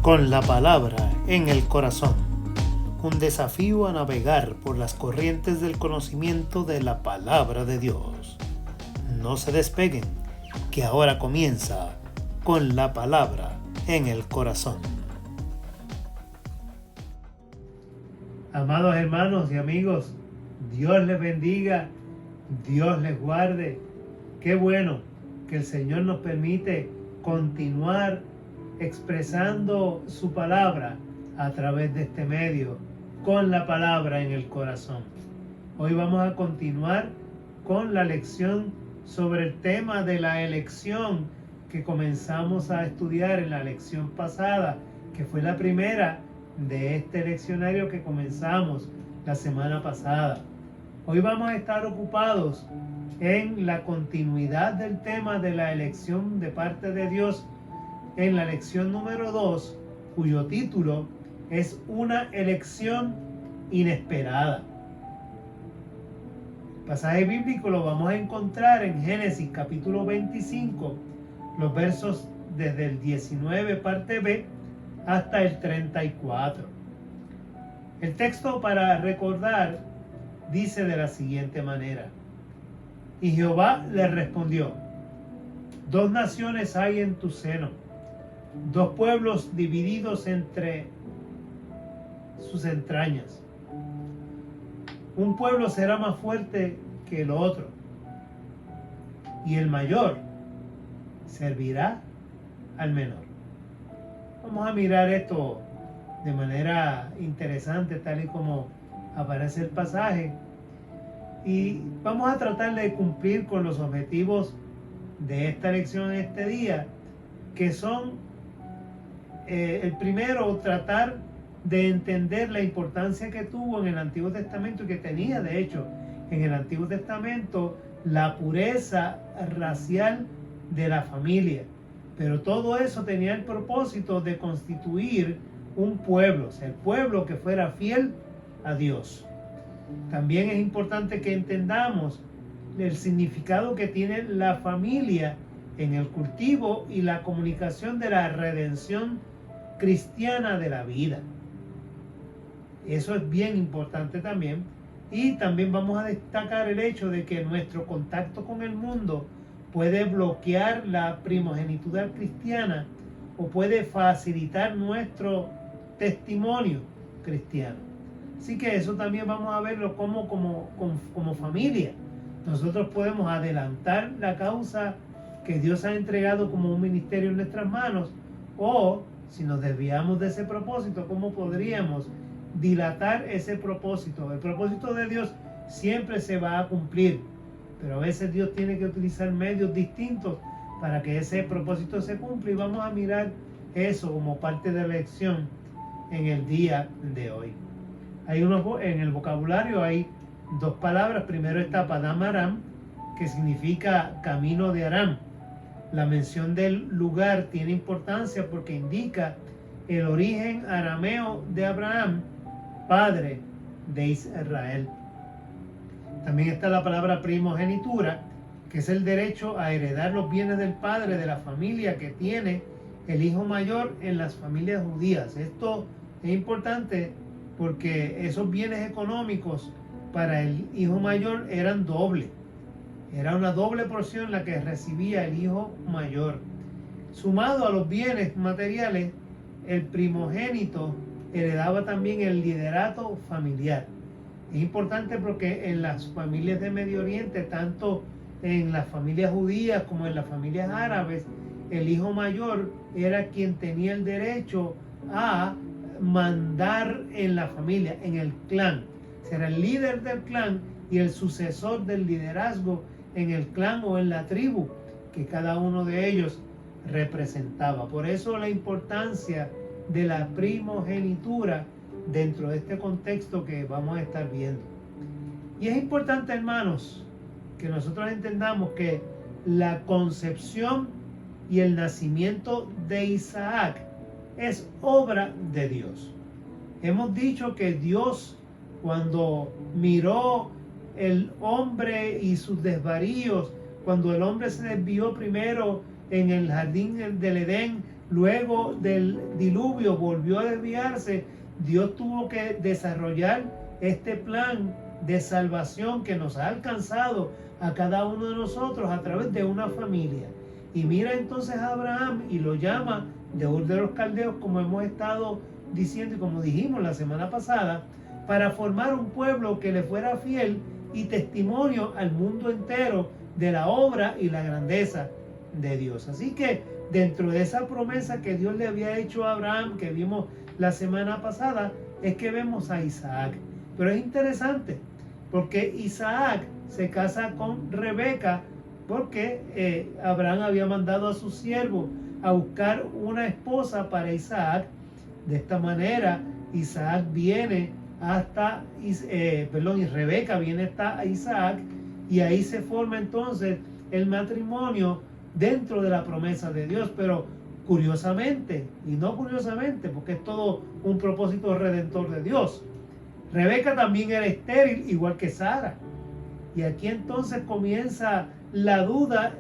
con la palabra en el corazón. Un desafío a navegar por las corrientes del conocimiento de la palabra de Dios. No se despeguen, que ahora comienza con la palabra en el corazón. Amados hermanos y amigos, Dios les bendiga, Dios les guarde. Qué bueno que el Señor nos permite continuar expresando su palabra a través de este medio, con la palabra en el corazón. Hoy vamos a continuar con la lección sobre el tema de la elección que comenzamos a estudiar en la lección pasada, que fue la primera de este leccionario que comenzamos la semana pasada. Hoy vamos a estar ocupados en la continuidad del tema de la elección de parte de Dios en la lección número 2, cuyo título es Una elección inesperada. El pasaje bíblico lo vamos a encontrar en Génesis capítulo 25, los versos desde el 19 parte B hasta el 34. El texto, para recordar, dice de la siguiente manera: Y Jehová le respondió: Dos naciones hay en tu seno, dos pueblos divididos entre sus entrañas. Un pueblo será más fuerte que el otro, y el mayor servirá al menor. Vamos a mirar esto de manera interesante, tal y como aparece el pasaje, y vamos a tratar de cumplir con los objetivos de esta lección en este día, que son el primero, tratar de entender la importancia que tuvo en el Antiguo Testamento y que tenía, de hecho, en el Antiguo Testamento, la pureza racial de la familia. Pero todo eso tenía el propósito de constituir un pueblo, o sea, el pueblo que fuera fiel a Dios. También es importante que entendamos el significado que tiene la familia en el cultivo y la comunicación de la redención cristiana de la vida. Eso es bien importante también. Y también vamos a destacar el hecho de que nuestro contacto con el mundo puede bloquear la primogenitura cristiana o puede facilitar nuestro testimonio cristiano. Así que eso también vamos a verlo como familia. Nosotros podemos adelantar la causa que Dios ha entregado como un ministerio en nuestras manos, o si nos desviamos de ese propósito, ¿cómo podríamos dilatar ese propósito? El propósito de Dios siempre se va a cumplir, pero a veces Dios tiene que utilizar medios distintos para que ese propósito se cumpla, y vamos a mirar eso como parte de la lección en el día de hoy. En el vocabulario hay dos palabras. Primero está Padam Aram, que significa camino de Aram. La mención del lugar tiene importancia porque indica el origen arameo de Abraham, padre de Israel. También está la palabra primogenitura, que es el derecho a heredar los bienes del padre de la familia que tiene el hijo mayor en las familias judías. Esto es importante porque esos bienes económicos para el hijo mayor eran doble. Era una doble porción la que recibía el hijo mayor. Sumado a los bienes materiales, el primogénito heredaba también el liderato familiar. Es importante porque en las familias de Medio Oriente, tanto en las familias judías como en las familias árabes, el hijo mayor era quien tenía el derecho a mandar en la familia, en el clan. Será el líder del clan y el sucesor del liderazgo en el clan o en la tribu que cada uno de ellos representaba. Por eso la importancia de la primogenitura dentro de este contexto que vamos a estar viendo. Y es importante, hermanos, que nosotros entendamos que la concepción y el nacimiento de Isaac es obra de Dios. Hemos dicho que Dios, cuando miró el hombre y sus desvaríos, cuando el hombre se desvió primero en el jardín del Edén luego del diluvio volvió a desviarse, Dios tuvo que desarrollar este plan de salvación que nos ha alcanzado a cada uno de nosotros a través de una familia. Y mira entonces a Abraham y lo llama de Ur de los Caldeos, como hemos estado diciendo y como dijimos la semana pasada, para formar un pueblo que le fuera fiel y testimonio al mundo entero de la obra y la grandeza de Dios. Así que dentro de esa promesa que Dios le había hecho a Abraham, que vimos la semana pasada, es que vemos a Isaac. Pero es interesante porque Isaac se casa con Rebeca porque Abraham había mandado a su siervo a buscar una esposa para Isaac. De esta manera Isaac viene hasta, y Rebeca viene hasta Isaac, y ahí se forma entonces el matrimonio dentro de la promesa de Dios. Pero curiosamente, y no curiosamente, porque es todo un propósito redentor de Dios, Rebeca también era estéril, igual que Sara. Y aquí entonces comienza la duda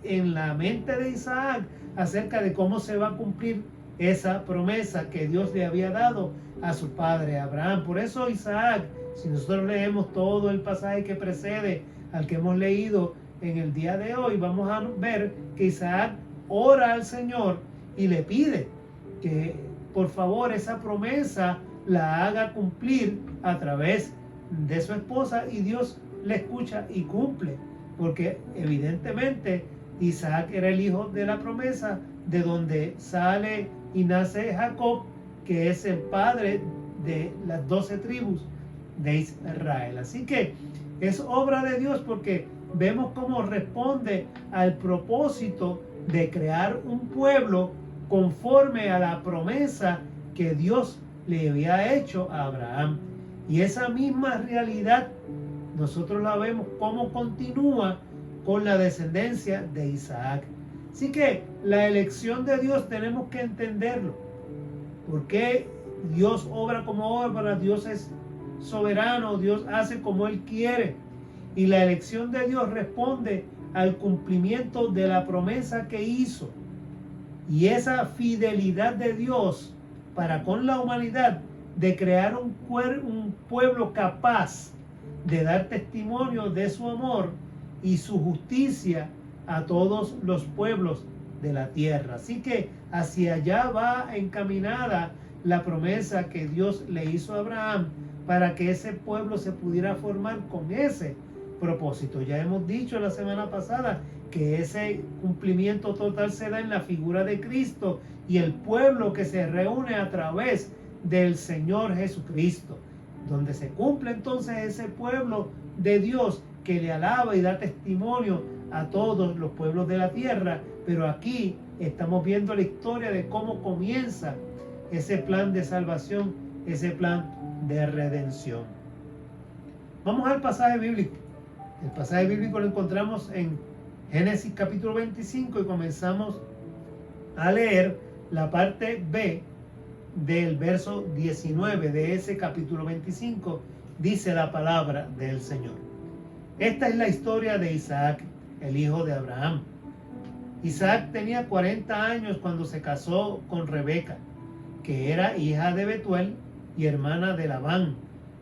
en la mente de Isaac acerca de cómo se va a cumplir esa promesa que Dios le había dado a su padre Abraham. Por eso Isaac, si nosotros leemos todo el pasaje que precede al que hemos leído en el día de hoy, vamos a ver que Isaac ora al Señor y le pide que por favor esa promesa la haga cumplir a través de su esposa, y Dios le escucha y cumple, porque evidentemente Isaac era el hijo de la promesa, de donde sale y nace Jacob, que es el padre de las 12 tribus de Israel. Así que es obra de Dios, porque vemos cómo responde al propósito de crear un pueblo conforme a la promesa que Dios le había hecho a Abraham. Y esa misma realidad nosotros la vemos cómo continúa con la descendencia de Isaac. Así que la elección de Dios tenemos que entenderlo. Porque Dios obra como obra, Dios es soberano, Dios hace como Él quiere. Y la elección de Dios responde al cumplimiento de la promesa que hizo. Y esa fidelidad de Dios para con la humanidad de crear un pueblo capaz de dar testimonio de su amor y su justicia a todos los pueblos de la tierra. Así que hacia allá va encaminada la promesa que Dios le hizo a Abraham, para que ese pueblo se pudiera formar con ese propósito. Ya hemos dicho la semana pasada que ese cumplimiento total se da en la figura de Cristo y el pueblo que se reúne a través del Señor Jesucristo, donde se cumple entonces ese pueblo de Dios que le alaba y da testimonio a todos los pueblos de la tierra. Pero aquí estamos viendo la historia de cómo comienza ese plan de salvación, ese plan de redención. Vamos al pasaje bíblico. El pasaje bíblico lo encontramos en Génesis capítulo 25 y comenzamos a leer la parte B del verso 19 de ese capítulo 25. Dice la palabra del Señor. Esta es la historia de Isaac, el hijo de Abraham. Isaac tenía 40 años cuando se casó con Rebeca, que era hija de Betuel y hermana de Labán,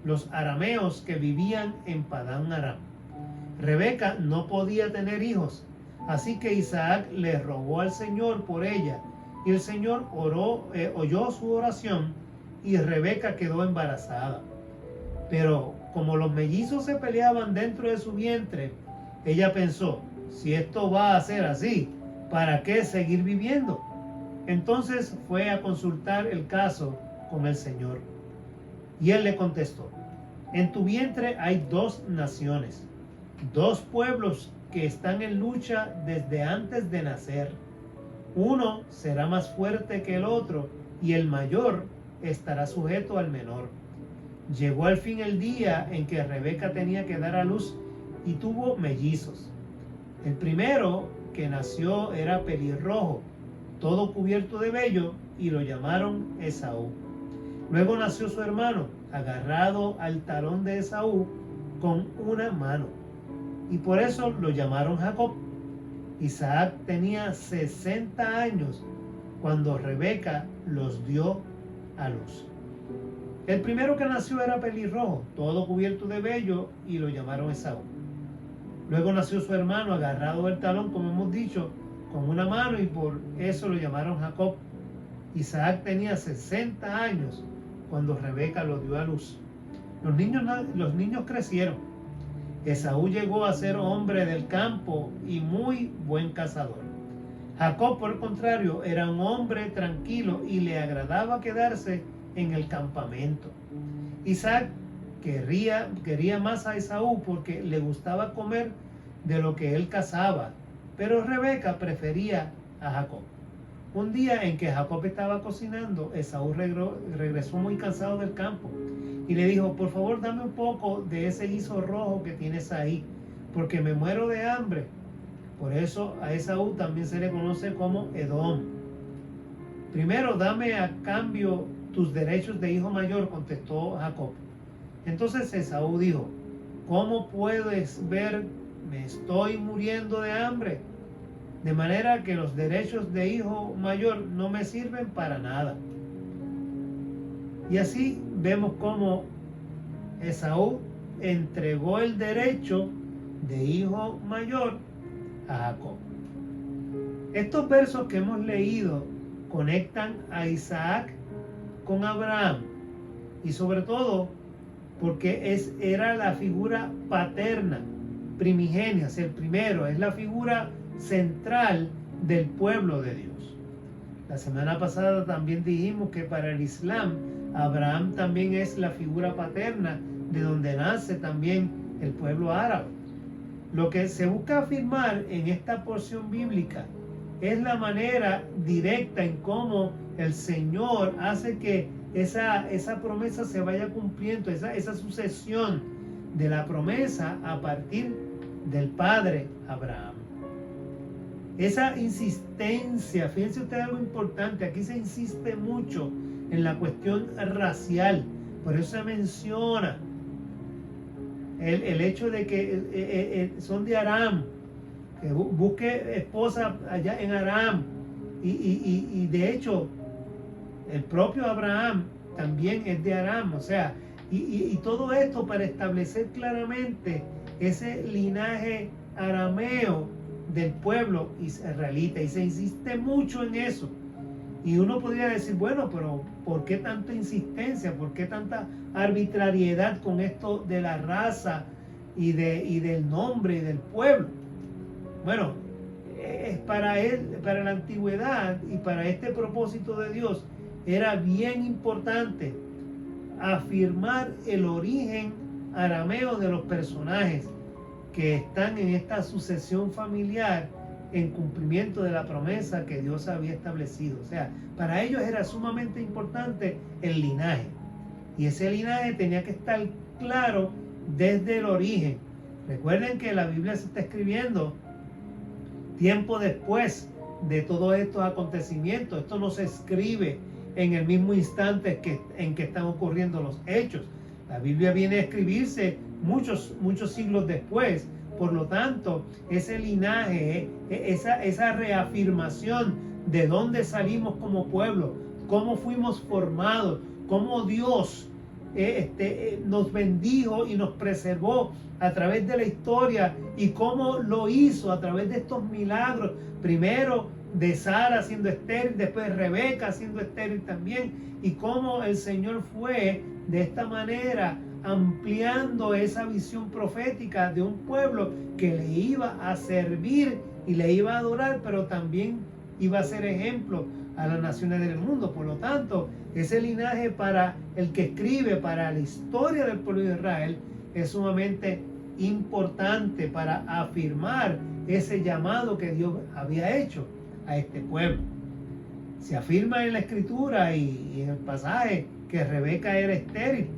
los arameos que vivían en Padán Aram. Rebeca no podía tener hijos, así que Isaac le rogó al Señor por ella, y el Señor oyó su oración, y Rebeca quedó embarazada. Pero como los mellizos se peleaban dentro de su vientre, ella pensó: si esto va a ser así, ¿para qué seguir viviendo? Entonces fue a consultar el caso con el Señor. Y él le contestó: en tu vientre hay 2 naciones, 2 pueblos que están en lucha desde antes de nacer. Uno será más fuerte que el otro, y el mayor estará sujeto al menor. Llegó al fin el día en que Rebeca tenía que dar a luz y tuvo mellizos. El primero que nació era pelirrojo, todo cubierto de vello, y lo llamaron Esaú. Luego nació su hermano, agarrado al talón de Esaú con una mano, y por eso lo llamaron Jacob. Isaac tenía 60 años cuando Rebeca los dio a luz. El primero que nació era pelirrojo, todo cubierto de vello, y lo llamaron Esaú. Luego nació su hermano agarrado del talón, como hemos dicho, con una mano, y por eso lo llamaron Jacob. Isaac tenía 60 años cuando Rebeca lo dio a luz. Los niños crecieron. Esaú llegó a ser hombre del campo y muy buen cazador. Jacob, por el contrario, era un hombre tranquilo y le agradaba quedarse en el campamento. Isaac quería más a Esaú porque le gustaba comer de lo que él cazaba, pero Rebeca prefería a Jacob. Un día en que Jacob estaba cocinando, Esaú regresó muy cansado del campo y le dijo: por favor, dame un poco de ese guiso rojo que tienes ahí, porque me muero de hambre. Por eso a Esaú también se le conoce como Edom. Primero, dame a cambio tus derechos de hijo mayor, contestó Jacob. Entonces Esaú dijo: ¿cómo puedes ver? Me estoy muriendo de hambre, de manera que los derechos de hijo mayor no me sirven para nada. Y así vemos cómo Esaú entregó el derecho de hijo mayor a Jacob. Estos versos que hemos leído conectan a Isaac con Abraham, y sobre todo porque era la figura paterna, primigenia, es el primero, es la figura central del pueblo de Dios. La semana pasada también dijimos que para el Islam, Abraham también es la figura paterna de donde nace también el pueblo árabe. Lo que se busca afirmar en esta porción bíblica es la manera directa en cómo el Señor hace que esa promesa se vaya cumpliendo, esa sucesión de la promesa a partir del padre Abraham. Esa insistencia, fíjense ustedes algo importante, aquí se insiste mucho en la cuestión racial, por eso se menciona el hecho de que son de Aram, que busque esposa allá en Aram, y de hecho el propio Abraham también es de Aram, o sea, y todo esto para establecer claramente ese linaje arameo del pueblo israelita, y se insiste mucho en eso. Y uno podría decir: bueno, pero ¿por qué tanta insistencia? ¿Por qué tanta arbitrariedad con esto de la raza y del nombre y del pueblo? Bueno, para la antigüedad y para este propósito de Dios era bien importante afirmar el origen arameo de los personajes que están en esta sucesión familiar en cumplimiento de la promesa que Dios había establecido. O sea, para ellos era sumamente importante el linaje, y ese linaje tenía que estar claro desde el origen. Recuerden que la Biblia se está escribiendo tiempo después de todos estos acontecimientos. Esto no se escribe en el mismo instante en que están ocurriendo los hechos. La Biblia viene a escribirse muchos siglos después. Por lo tanto, ese linaje, esa reafirmación de dónde salimos como pueblo, cómo fuimos formados, cómo Dios nos bendijo y nos preservó a través de la historia, y cómo lo hizo a través de estos milagros, primero de Sara siendo estéril, después Rebeca siendo estéril también, y cómo el Señor fue de esta manera ampliando esa visión profética de un pueblo que le iba a servir y le iba a adorar, pero también iba a ser ejemplo a las naciones del mundo. Por lo tanto, ese linaje, para el que escribe, para la historia del pueblo de Israel, es sumamente importante para afirmar ese llamado que Dios había hecho a este pueblo. Se afirma en la escritura y en el pasaje que Rebeca era estéril.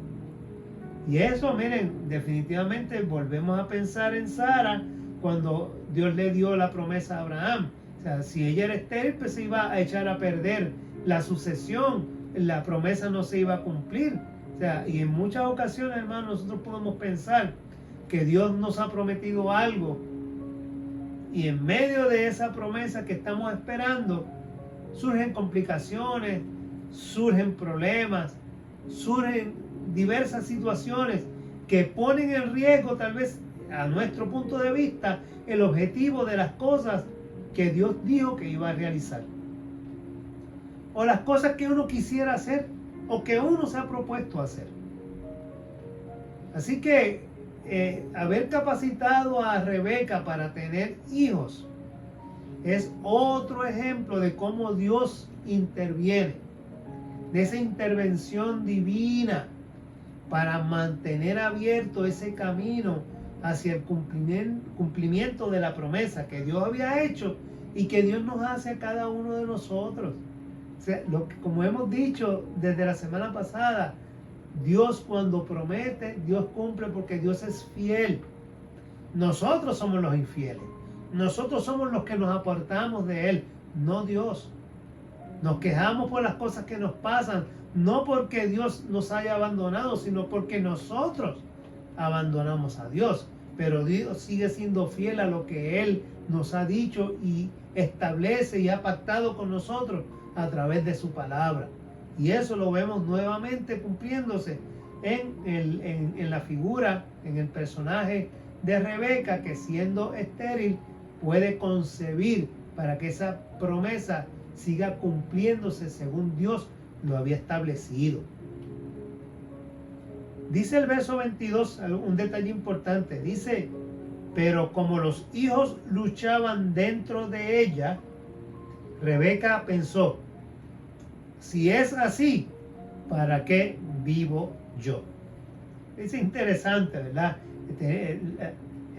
Y eso, miren, definitivamente volvemos a pensar en Sara cuando Dios le dio la promesa a Abraham. O sea, si ella era estéril, pues se iba a echar a perder la sucesión, la promesa no se iba a cumplir. O sea, y en muchas ocasiones, hermanos, nosotros podemos pensar que Dios nos ha prometido algo, y en medio de esa promesa que estamos esperando, surgen complicaciones, surgen problemas, surgen diversas situaciones que ponen en riesgo, tal vez a nuestro punto de vista, el objetivo de las cosas que Dios dijo que iba a realizar. O las cosas que uno quisiera hacer o que uno se ha propuesto hacer. Así que haber capacitado a Rebeca para tener hijos es otro ejemplo de cómo Dios interviene, de esa intervención divina para mantener abierto ese camino hacia el cumplimiento de la promesa que Dios había hecho y que Dios nos hace a cada uno de nosotros. O sea, como hemos dicho desde la semana pasada, Dios cuando promete, Dios cumple porque Dios es fiel. Nosotros somos los infieles. Nosotros somos los que nos apartamos de Él, no Dios. Nos quejamos por las cosas que nos pasan, no porque Dios nos haya abandonado, sino porque nosotros abandonamos a Dios. Pero Dios sigue siendo fiel a lo que Él nos ha dicho y establece y ha pactado con nosotros a través de su palabra. Y eso lo vemos nuevamente cumpliéndose en la figura, en el personaje de Rebeca, que siendo estéril puede concebir para que esa promesa siga cumpliéndose según Dios lo había establecido. Dice el verso 22 un detalle importante. Dice, pero como los hijos luchaban dentro de ella, Rebeca pensó, si es así, ¿para qué vivo yo? Es interesante, ¿verdad?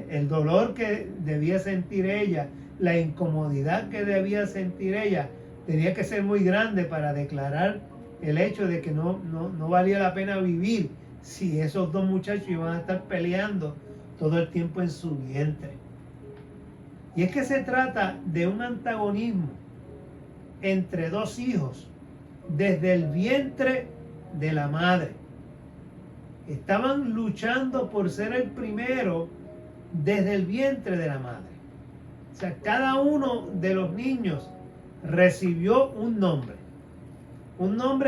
El dolor que debía sentir ella, la incomodidad que debía sentir ella, tenía que ser muy grande para declarar el hecho de que no valía la pena vivir si esos dos muchachos iban a estar peleando todo el tiempo en su vientre. Y es que se trata de un antagonismo entre dos hijos desde el vientre de la madre. Estaban luchando por ser el primero desde el vientre de la madre. O sea, cada uno de los niños recibió un nombre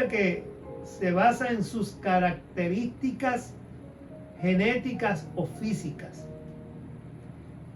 que se basa en sus características genéticas o físicas,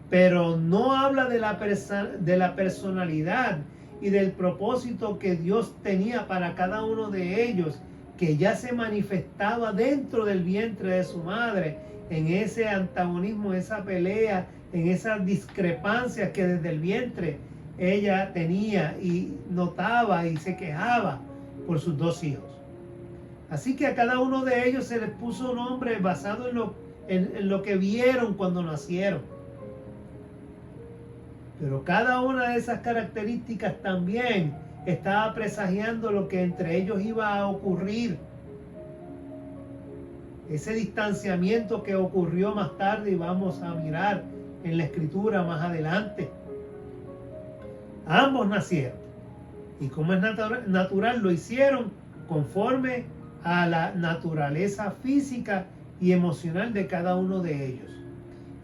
pero no habla de la personalidad y del propósito que Dios tenía para cada uno de ellos, que ya se manifestaba dentro del vientre de su madre, en ese antagonismo, esa pelea, en esas discrepancias que desde el vientre ella tenía y notaba y se quejaba por sus dos hijos. Así que a cada uno de ellos se les puso nombre basado en lo que vieron cuando nacieron. Pero cada una de esas características también estaba presagiando lo que entre ellos iba a ocurrir. Ese distanciamiento que ocurrió más tarde y vamos a mirar en la escritura más adelante. Ambos nacieron. Y como es natural, lo hicieron conforme a la naturaleza física y emocional de cada uno de ellos.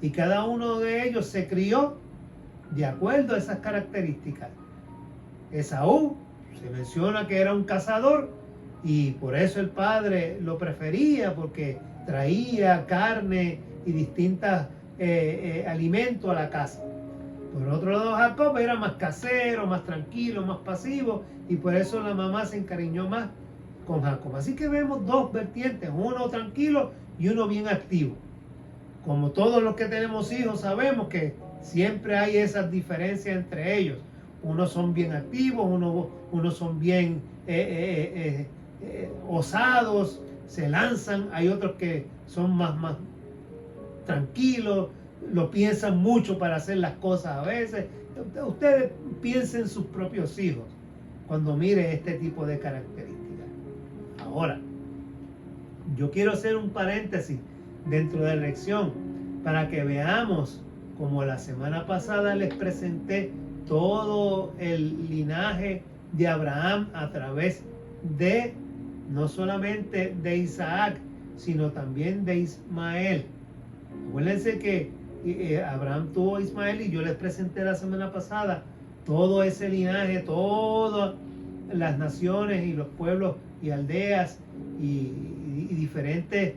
Y cada uno de ellos se crió de acuerdo a esas características. Esaú se menciona que era un cazador y por eso el padre lo prefería, porque traía carne y distintos alimentos a la casa. Por otro lado, Jacob era más casero, más tranquilo, más pasivo, y por eso la mamá se encariñó más con Jacob. Así que vemos dos vertientes, uno tranquilo y uno bien activo. Como todos los que tenemos hijos sabemos que siempre hay esas diferencias entre ellos. Unos son bien activos, unos son bien osados, se lanzan. Hay otros que son más tranquilos, lo piensan mucho para hacer las cosas a veces. Ustedes piensen en sus propios hijos cuando miren este tipo de características. Ahora, yo quiero hacer un paréntesis dentro de la lección para que veamos, como la semana pasada les presenté todo el linaje de Abraham a través de no solamente de Isaac, sino también de Ismael. Acuérdense que Abraham tuvo a Ismael y yo les presenté la semana pasada todo ese linaje, toda las naciones y los pueblos y aldeas y diferentes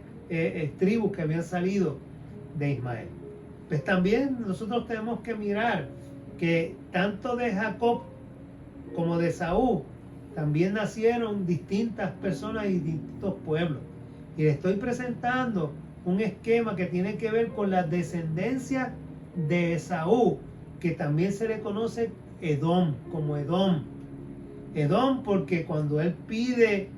tribus que habían salido de Ismael. Pues también nosotros tenemos que mirar que tanto de Jacob como de Esaú también nacieron distintas personas y distintos pueblos. Y le estoy presentando un esquema que tiene que ver con la descendencia de Esaú, que también se le conoce Edom, como Edom. Edom porque cuando él pide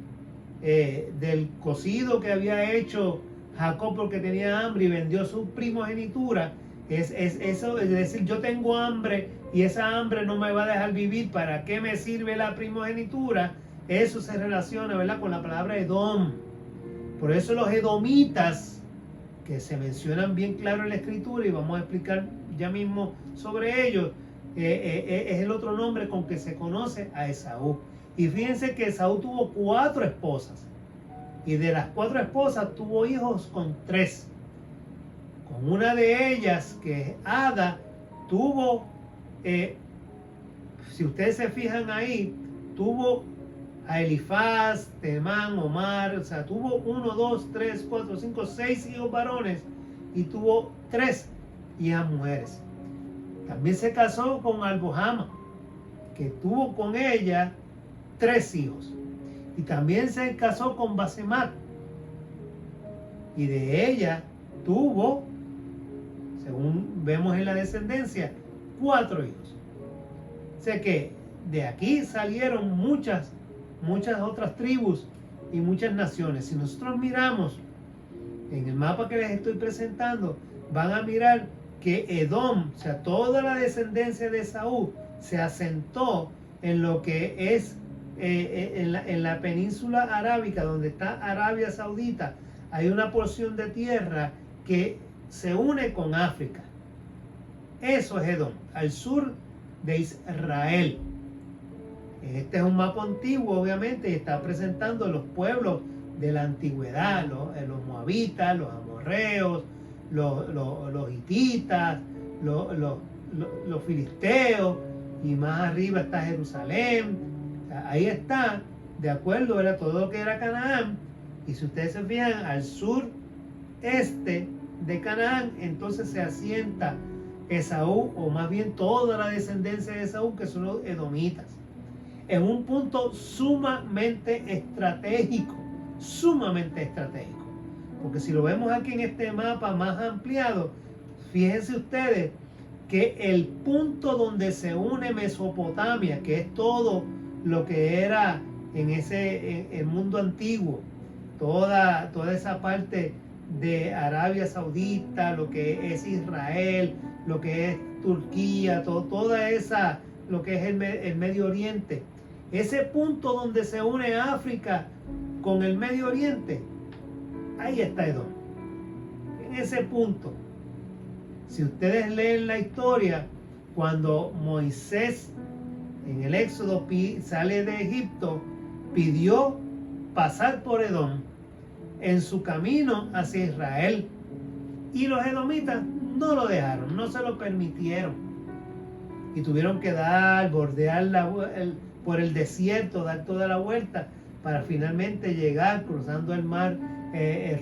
del cocido que había hecho Jacob porque tenía hambre y vendió su primogenitura, es eso, es decir, yo tengo hambre y esa hambre no me va a dejar vivir, ¿para qué me sirve la primogenitura? Eso se relaciona, ¿verdad?, con la palabra Edom. Por eso los edomitas, que se mencionan bien claro en la escritura y vamos a explicar ya mismo sobre ellos, es el otro nombre con que se conoce a Esaú. Y fíjense que Esaú tuvo 4 esposas y de las 4 esposas tuvo hijos con 3. Con una de ellas, que es Ada, tuvo, si ustedes se fijan ahí, tuvo a Elifaz, Temán, Omar, o sea, tuvo 1, 2, 3, 4, 5, 6 hijos varones y tuvo 3 hijas mujeres. También se casó con Albohama, que tuvo con ella 3 hijos. Y también se casó con Basemat. Y de ella tuvo, según vemos en la descendencia, 4 hijos. O sea que de aquí salieron muchas otras tribus y muchas naciones. Si nosotros miramos en el mapa que les estoy presentando, van a mirar que Edom, o sea, toda la descendencia de Esaú, se asentó en lo que es en la península arábica, donde está Arabia Saudita. Hay una porción de tierra que se une con África. Eso es Edom, al sur de Israel. Este es un mapa antiguo, obviamente, y está presentando los pueblos de la antigüedad, los moabitas, los amorreos, los hititas, los filisteos, y más arriba está Jerusalén. O sea, ahí está, de acuerdo, era todo lo que era Canaán. Y si ustedes se fijan, al sur este de Canaán, entonces se asienta Esaú, o más bien toda la descendencia de Esaú, que son los edomitas, en un punto sumamente estratégico, porque si lo vemos aquí en este mapa más ampliado, fíjense ustedes que el punto donde se une Mesopotamia, que es todo lo que era en el mundo antiguo, toda esa parte de Arabia Saudita, lo que es Israel, lo que es Turquía, toda esa, lo que es el Medio Oriente, ese punto donde se une África con el Medio Oriente, ahí está Edom. En ese punto, si ustedes leen la historia, cuando Moisés en el Éxodo sale de Egipto, pidió pasar por Edom en su camino hacia Israel, y los edomitas no lo dejaron, no se lo permitieron, y tuvieron que bordear por el desierto, dar toda la vuelta para finalmente llegar cruzando el mar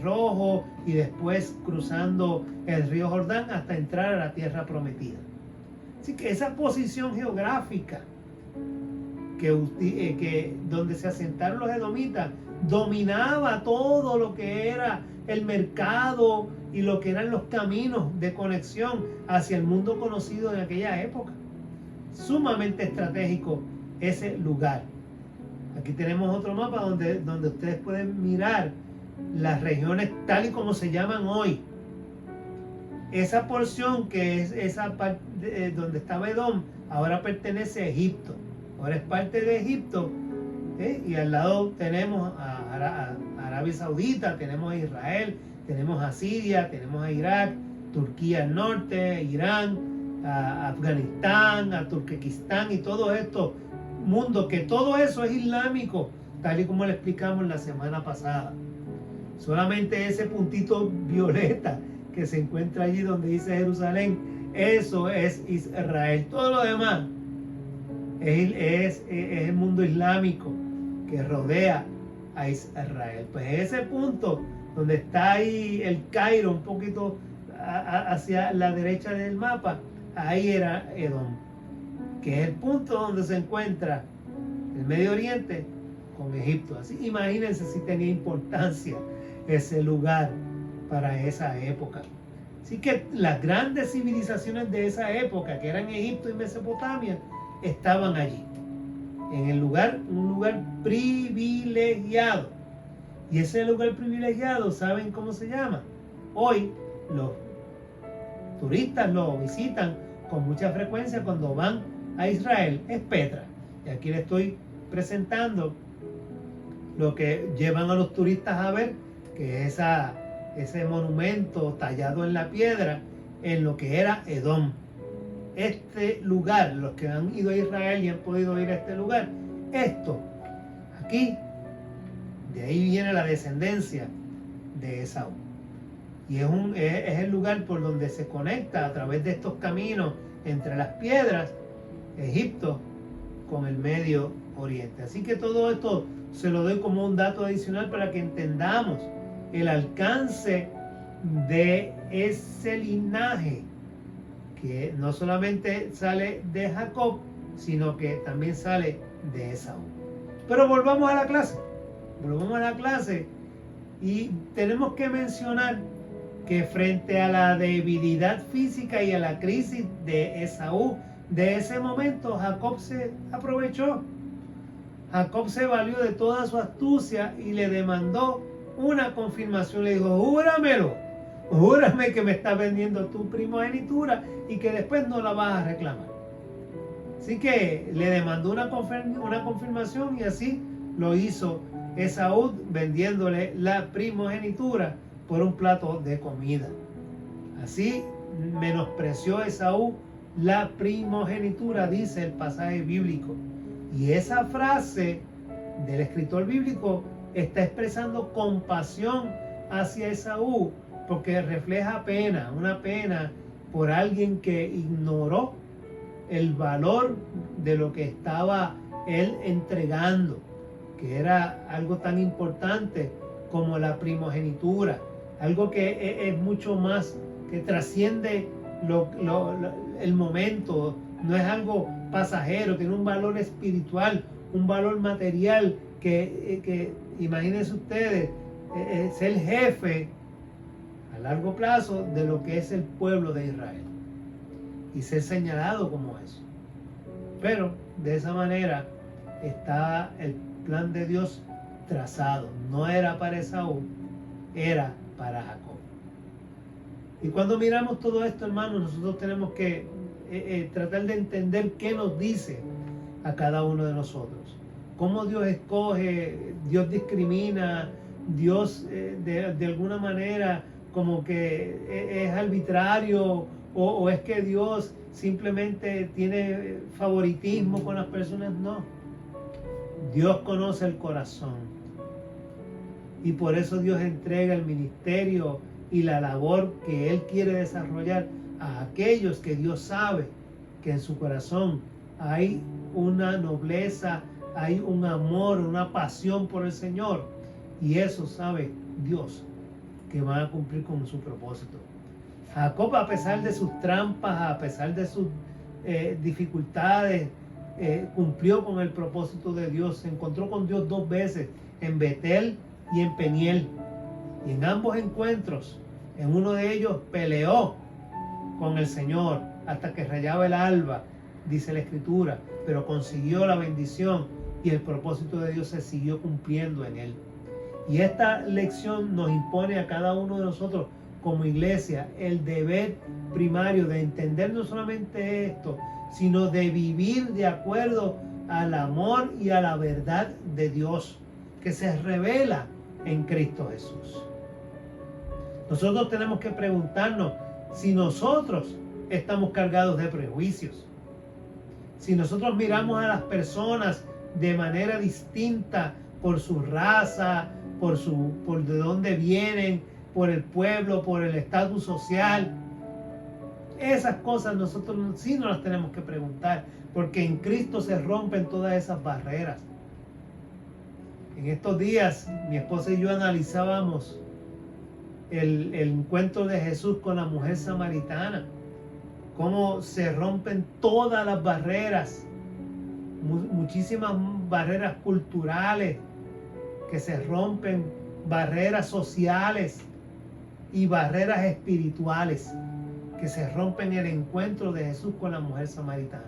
Rojo y después cruzando el río Jordán hasta entrar a la tierra prometida. Así que esa posición geográfica que donde se asentaron los edomitas dominaba todo lo que era el mercado y lo que eran los caminos de conexión hacia el mundo conocido en aquella época. Sumamente estratégico ese lugar. Aquí tenemos otro mapa donde ustedes pueden mirar las regiones tal y como se llaman hoy. Esa porción que es esa parte donde estaba Edom, ahora pertenece a Egipto. Ahora es parte de Egipto, y al lado tenemos a Arabia Saudita, tenemos a Israel, tenemos a Siria, tenemos a Irak, Turquía al norte, Irán, a Afganistán, a Turquestán y todo esto mundo, que todo eso es islámico, tal y como le explicamos la semana pasada. Solamente ese puntito violeta que se encuentra allí donde dice Jerusalén, eso es Israel. Todo lo demás es el mundo islámico que rodea a Israel. Pues en ese punto donde está ahí el Cairo, un poquito hacia la derecha del mapa, ahí era Edom, que es el punto donde se encuentra el Medio Oriente con Egipto. Así imagínense si tenía importancia ese lugar para esa época. Así que las grandes civilizaciones de esa época, que eran Egipto y Mesopotamia, estaban allí, en el lugar, un lugar privilegiado. Y ese lugar privilegiado, ¿saben cómo se llama? Hoy los turistas lo visitan con mucha frecuencia cuando van a Israel, es Petra. Y aquí les estoy presentando lo que llevan a los turistas a ver, que es ese monumento tallado en la piedra en lo que era Edom. Este lugar, los que han ido a Israel y han podido ir a este lugar, esto, aquí, de ahí viene la descendencia de Esaú. Y es el lugar por donde se conecta a través de estos caminos entre las piedras, Egipto con el Medio Oriente. Así que todo esto se lo doy como un dato adicional para que entendamos el alcance de ese linaje que no solamente sale de Jacob, sino que también sale de Esaú. Pero volvamos a la clase y tenemos que mencionar que frente a la debilidad física y a la crisis de Esaú de ese momento, Jacob se aprovechó. Jacob se valió de toda su astucia y le demandó una confirmación. Le dijo: júrame que me estás vendiendo tu primogenitura y que después no la vas a reclamar. Así que le demandó una confirmación y así lo hizo Esaú, vendiéndole la primogenitura por un plato de comida. Así menospreció Esaú la primogenitura, dice el pasaje bíblico. Y esa frase del escritor bíblico está expresando compasión hacia Esaú, porque refleja pena, una pena por alguien que ignoró el valor de lo que estaba él entregando, que era algo tan importante como la primogenitura, algo que es mucho más, que trasciende el momento, no es algo pasajero, tiene un valor espiritual, un valor material, que imagínense ustedes, ser jefe a largo plazo de lo que es el pueblo de Israel y ser señalado como eso. Pero de esa manera está el plan de Dios trazado. No era para Esaú, era para Jacob. Y cuando miramos todo esto, hermanos, nosotros tenemos que tratar de entender qué nos dice a cada uno de nosotros. Cómo Dios escoge, Dios discrimina, Dios de alguna manera como que es arbitrario, o es que Dios simplemente tiene favoritismo con las personas. No. Dios conoce el corazón. Y por eso Dios entrega el ministerio y la labor que Él quiere desarrollar a aquellos que Dios sabe que en su corazón hay una nobleza, hay un amor, una pasión por el Señor. Y eso sabe Dios, que van a cumplir con su propósito. Jacob, a pesar de sus trampas, a pesar de sus dificultades, cumplió con el propósito de Dios. Se encontró con Dios 2 veces, en Betel y en Peniel. Y en ambos encuentros, en uno de ellos peleó con el Señor hasta que rayaba el alba, dice la Escritura, pero consiguió la bendición y el propósito de Dios se siguió cumpliendo en él. Y esta lección nos impone a cada uno de nosotros como iglesia el deber primario de entender no solamente esto, sino de vivir de acuerdo al amor y a la verdad de Dios que se revela en Cristo Jesús. Nosotros tenemos que preguntarnos si nosotros estamos cargados de prejuicios, si nosotros miramos a las personas de manera distinta por su raza, por de dónde vienen, por el pueblo, por el estatus social, Esas cosas nosotros sí nos las tenemos que preguntar, porque en Cristo se rompen todas esas barreras. En estos días mi esposa y yo analizábamos el encuentro de Jesús con la mujer samaritana, cómo se rompen todas las barreras, muchísimas barreras culturales que se rompen, barreras sociales y barreras espirituales que se rompen en el encuentro de Jesús con la mujer samaritana,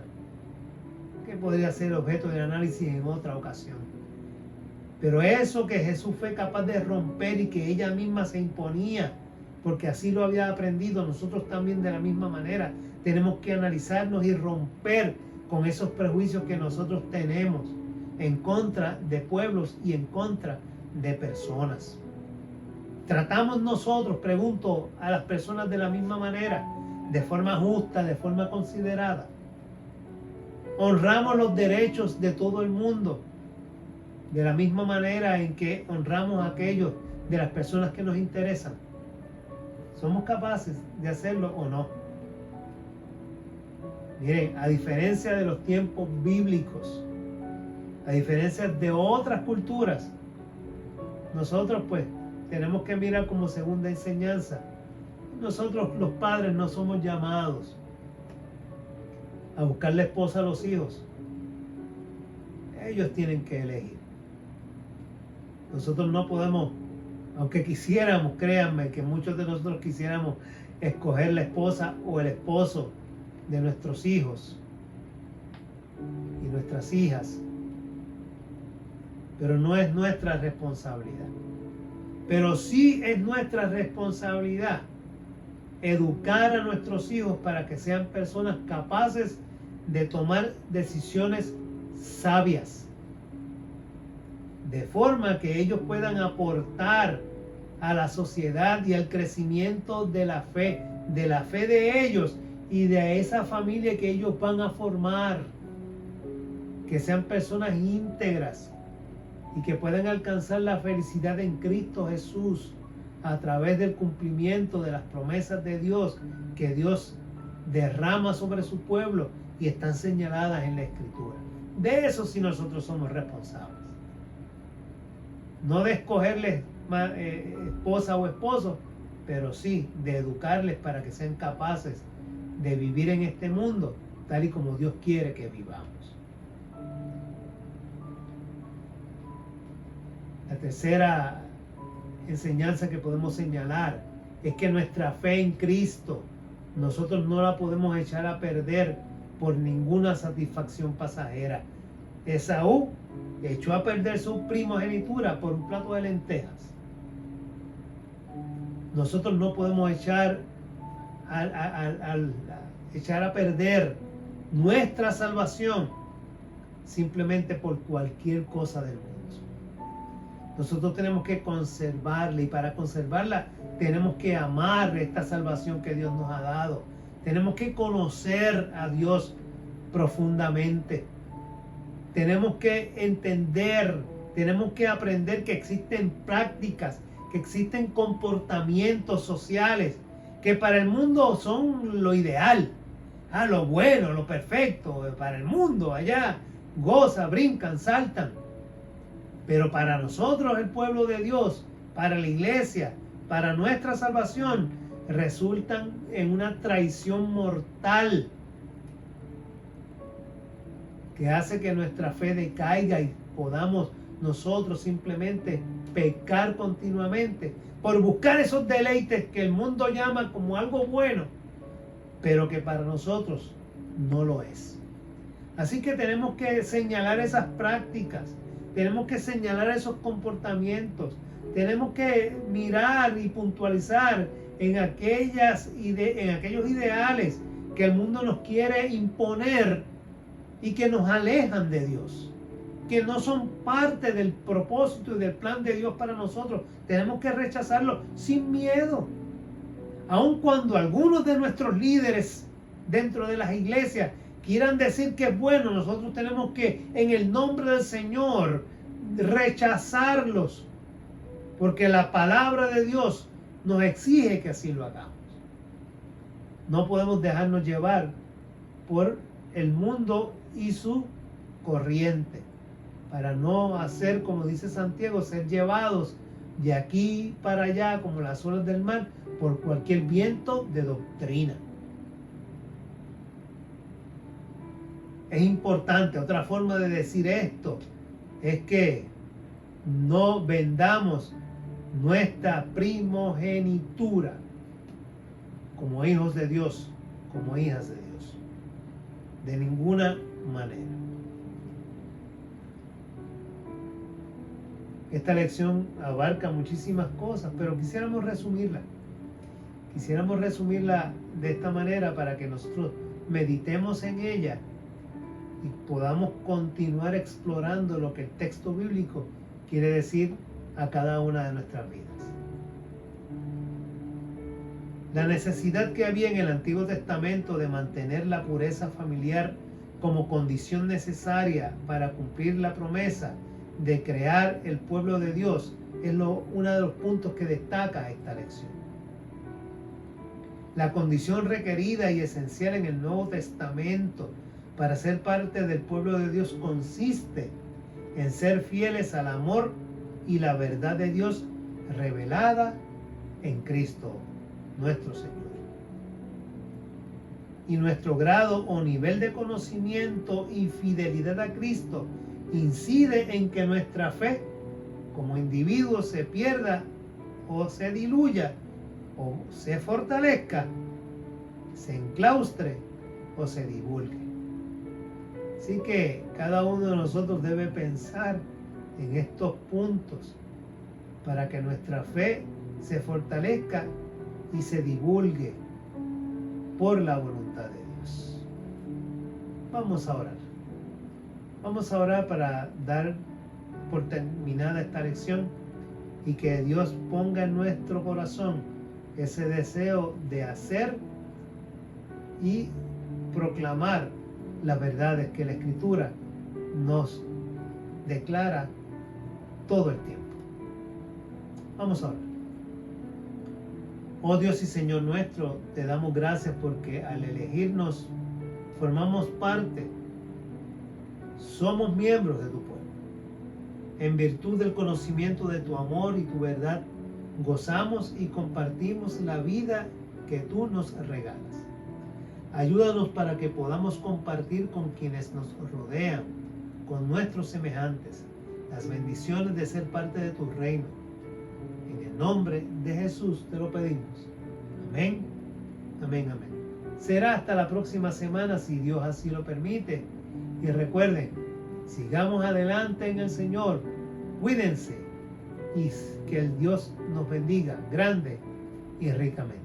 que podría ser objeto de análisis en otra ocasión. Pero eso que Jesús fue capaz de romper y que ella misma se imponía, porque así lo había aprendido, nosotros también de la misma manera tenemos que analizarnos y romper con esos prejuicios que nosotros tenemos en contra de pueblos y en contra de personas. ¿Tratamos nosotros, pregunto, a las personas de la misma manera, de forma justa, de forma considerada? ¿Honramos los derechos de todo el mundo de la misma manera en que honramos a aquellos de las personas que nos interesan? ¿Somos capaces de hacerlo o no? Miren, a diferencia de los tiempos bíblicos, a diferencia de otras culturas, nosotros pues tenemos que mirar como segunda enseñanza. Nosotros los padres no somos llamados a buscarle esposa a los hijos. Ellos tienen que elegir. Nosotros no podemos, aunque quisiéramos, créanme que muchos de nosotros quisiéramos escoger la esposa o el esposo de nuestros hijos y nuestras hijas, pero no es nuestra responsabilidad. Pero sí es nuestra responsabilidad educar a nuestros hijos para que sean personas capaces de tomar decisiones sabias, de forma que ellos puedan aportar a la sociedad y al crecimiento de la fe de ellos y de esa familia que ellos van a formar, que sean personas íntegras y que puedan alcanzar la felicidad en Cristo Jesús a través del cumplimiento de las promesas de Dios que Dios derrama sobre su pueblo y están señaladas en la Escritura. De eso sí nosotros somos responsables. No de escogerles esposa o esposo, pero sí de educarles para que sean capaces de vivir en este mundo tal y como Dios quiere que vivamos. La tercera enseñanza que podemos señalar es que nuestra fe en Cristo nosotros no la podemos echar a perder por ninguna satisfacción pasajera. Esaú echó a perder su primogenitura por un plato de lentejas. Nosotros no podemos echar a perder nuestra salvación simplemente por cualquier cosa del mundo. Nosotros tenemos que conservarla y para conservarla tenemos que amar esta salvación que Dios nos ha dado. Tenemos que conocer a Dios profundamente. Tenemos que entender, tenemos que aprender que existen prácticas, que existen comportamientos sociales que para el mundo son lo ideal, lo bueno, lo perfecto, para el mundo allá goza, brincan, saltan. Pero para nosotros, el pueblo de Dios, para la iglesia, para nuestra salvación, resultan en una traición mortal que hace que nuestra fe decaiga y podamos nosotros simplemente pecar continuamente por buscar esos deleites que el mundo llama como algo bueno, pero que para nosotros no lo es. Así que tenemos que señalar esas prácticas, tenemos que señalar esos comportamientos, tenemos que mirar y puntualizar en aquellos ideales que el mundo nos quiere imponer y que nos alejan de Dios, que no son parte del propósito y del plan de Dios para nosotros. Tenemos que rechazarlo sin miedo. Aun cuando algunos de nuestros líderes dentro de las iglesias quieran decir que es bueno, nosotros tenemos que, en el nombre del Señor, rechazarlos, porque la palabra de Dios nos exige que así lo hagamos. No podemos dejarnos llevar por el mundo y su corriente, para no hacer, como dice Santiago, ser llevados de aquí para allá como las olas del mar por cualquier viento de doctrina. Es importante, otra forma de decir esto es que no vendamos nuestra primogenitura como hijos de Dios, como hijas de Dios, de ninguna manera. Esta lección abarca muchísimas cosas, pero quisiéramos resumirla de esta manera para que nosotros meditemos en ella y podamos continuar explorando lo que el texto bíblico quiere decir a cada una de nuestras vidas. La necesidad que había en el Antiguo Testamento de mantener la pureza familiar como condición necesaria para cumplir la promesa de crear el pueblo de Dios es uno de los puntos que destaca esta lección. La condición requerida y esencial en el Nuevo Testamento para ser parte del pueblo de Dios consiste en ser fieles al amor y la verdad de Dios revelada en Cristo nuestro Señor. Y nuestro grado o nivel de conocimiento y fidelidad a Cristo incide en que nuestra fe como individuo se pierda o se diluya o se fortalezca, se enclaustre o se divulgue. Así que cada uno de nosotros debe pensar en estos puntos para que nuestra fe se fortalezca y se divulgue por la voluntad de Dios. Vamos a orar. Vamos a orar para dar por terminada esta lección y que Dios ponga en nuestro corazón ese deseo de hacer y proclamar las verdades que la Escritura nos declara todo el tiempo. Vamos a orar. Oh Dios y Señor nuestro, te damos gracias porque al elegirnos formamos parte, somos miembros de tu pueblo. En virtud del conocimiento de tu amor y tu verdad, gozamos y compartimos la vida que tú nos regalas. Ayúdanos para que podamos compartir con quienes nos rodean, con nuestros semejantes, las bendiciones de ser parte de tu reino. En el nombre de Jesús te lo pedimos. Amén, amén, amén. Será hasta la próxima semana si Dios así lo permite. Y recuerden, sigamos adelante en el Señor. Cuídense y que el Dios nos bendiga grande y ricamente.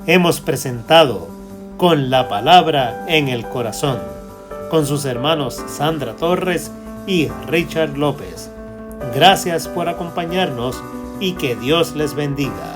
Hemos presentado Con la Palabra en el Corazón con sus hermanos Sandra Torres y Richard López. Gracias por acompañarnos y que Dios les bendiga.